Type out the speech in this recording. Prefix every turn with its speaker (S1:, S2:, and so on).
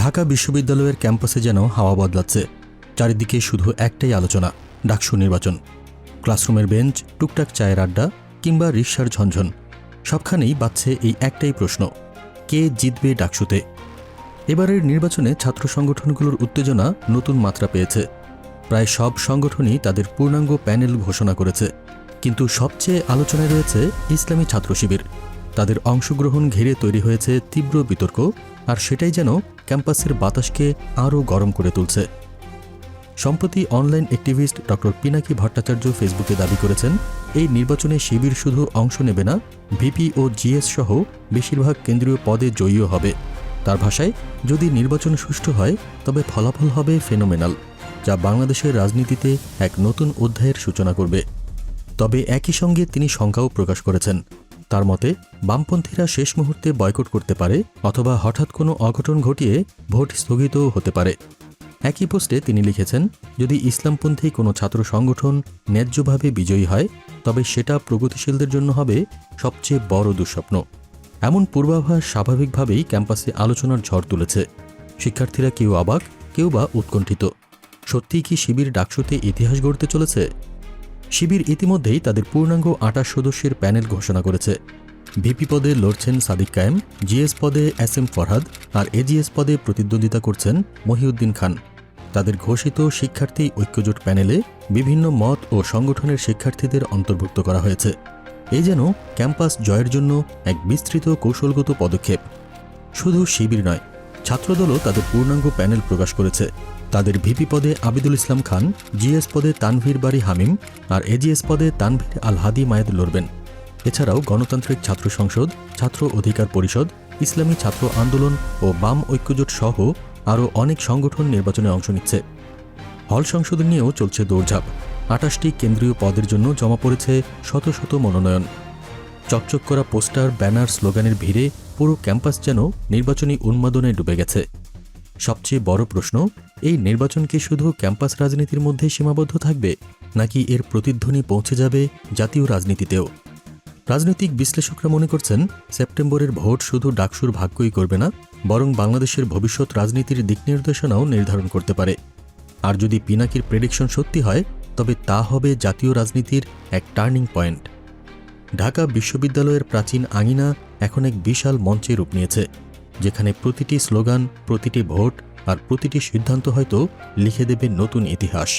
S1: ঢাকা বিশ্ববিদ্যালয়ের ক্যাম্পাসে যেন হাওয়া বদলাচ্ছে। চারিদিকে শুধু একটাই আলোচনা, ডাকসু নির্বাচন। ক্লাসরুমের বেঞ্চ, টুকটাক চায়ের আড্ডা কিংবা রিকশার ঝনঝন, সবখানেই বাজছে এই একটাই প্রশ্ন: কে জিতবে ডাকসুতে? এবারের নির্বাচনে ছাত্র সংগঠনগুলোর উত্তেজনা নতুন মাত্রা পেয়েছে। প্রায় সব সংগঠনই তাদের পূর্ণাঙ্গ প্যানেল ঘোষণা করেছে, কিন্তু সবচেয়ে আলোচনায় রয়েছে ইসলামী ছাত্র শিবির। তাদের অংশগ্রহণ ঘিরে তৈরি হয়েছে তীব্র বিতর্ক, আর সেটাই যেন ক্যাম্পাসের বাতাসকে আরও গরম করে তুলছে। সম্প্রতি online activist doctor Pinaki Bhattacharya ফেসবুকে দাবি করেছেন, এই নির্বাচনে শিবির শুধু অংশ নেবে না, ভিপি ও জিএস সহ বেশিরভাগ কেন্দ্রীয় পদে জয়ীও হবে। তার ভাষায়, যদি নির্বাচন সুষ্ঠু হয় তবে ফলাফল হবে ফেনোমেনাল, যা বাংলাদেশের রাজনীতিতে এক নতুন অধ্যায়ের সূচনা করবে। তবে একই সঙ্গে তিনি শঙ্কাও প্রকাশ করেছেন। তার মতে, বামপন্থীরা শেষ মুহূর্তে বয়কট করতে পারে অথবা হঠাৎ কোনো অঘটন ঘটিয়ে ভোট স্থগিতও হতে পারে। একই পোস্টে তিনি লিখেছেন, যদি ইসলামপন্থী কোনো ছাত্র সংগঠন ন্যায্যভাবে বিজয়ী হয় তবে সেটা প্রগতিশীলদের জন্য হবে সবচেয়ে বড় দুঃস্বপ্ন। এমন পূর্বাভাস স্বাভাবিকভাবেই ক্যাম্পাসে আলোচনার ঝড় তুলেছে। শিক্ষার্থীরা কেউ অবাক, কেউ বা উৎকণ্ঠিত। সত্যিই কি শিবির ডাকসুতে ইতিহাস গড়তে চলেছে? শিবির ইতিমধ্যেই তাদের পূর্ণাঙ্গ ২৮ সদস্যের প্যানেল ঘোষণা করেছে। ভিপি পদে লড়ছেন সাদিক কায়েম, জিএস পদে এসএম ফরহাদ, আর এজিএস পদে প্রতিদ্বন্দ্বিতা করছেন মহিউদ্দিন খান। তাদের ঘোষিত শিক্ষার্থী ঐক্যজোট প্যানেলে বিভিন্ন মত ও সংগঠনের শিক্ষার্থীদের অন্তর্ভুক্ত করা হয়েছে। এই যেন ক্যাম্পাস জয়ের জন্য এক বিস্তৃত কৌশলগত পদক্ষেপ। শুধু শিবির নয়, ছাত্রদলও তাদের পূর্ণাঙ্গ প্যানেল প্রকাশ করেছে। তাদের ভিপি পদে আবিদুল ইসলাম খান, জিএস পদে তানভীর বারী হামিম, আর এজিএস পদে তানভীর আল হাদি মায়েদ লড়বেন। এছাড়াও গণতান্ত্রিক ছাত্র সংসদ, ছাত্র অধিকার পরিষদ, ইসলামী ছাত্র আন্দোলন ও বাম ঐক্যজোট সহ আরও অনেক সংগঠন নির্বাচনে অংশ নিচ্ছে। হল সংশোধন নিয়েও চলছে দৌড়ঝাঁপ। ২৮টি কেন্দ্রীয় পদের জন্য জমা পড়েছে শত শত মনোনয়ন। চকচক করা পোস্টার, ব্যানার, স্লোগানের ভিড়ে পুরো ক্যাম্পাস যেন নির্বাচনী উন্মাদনে ডুবে গেছে। সবচেয়ে বড় প্রশ্ন, এই নির্বাচন কি শুধু ক্যাম্পাস রাজনীতির মধ্যে সীমাবদ্ধ থাকবে, নাকি এর প্রতিধ্বনি পৌঁছে যাবে জাতীয় রাজনীতিতেও? রাজনৈতিক বিশ্লেষকরা মনে করছেন, সেপ্টেম্বরের ভোট শুধু ডাকসুর ভাগ্যই করবে না, বরং বাংলাদেশের ভবিষ্যৎ রাজনীতির দিক নির্দেশনাও নির্ধারণ করতে পারে। আর যদি পিনাকির প্রেডিকশন সত্যি হয়, তবে তা হবে জাতীয় রাজনীতির এক টার্নিং পয়েন্ট। ঢাকা বিশ্ববিদ্যালয়ের প্রাচীন আঙিনা এখন এক বিশাল মঞ্চে রূপ নিয়েছে, যেখানে প্রতিটি স্লোগান, প্রতিটি ভোট আর প্রতিটি সিদ্ধান্ত হয়তো লিখে দেবে নতুন ইতিহাস।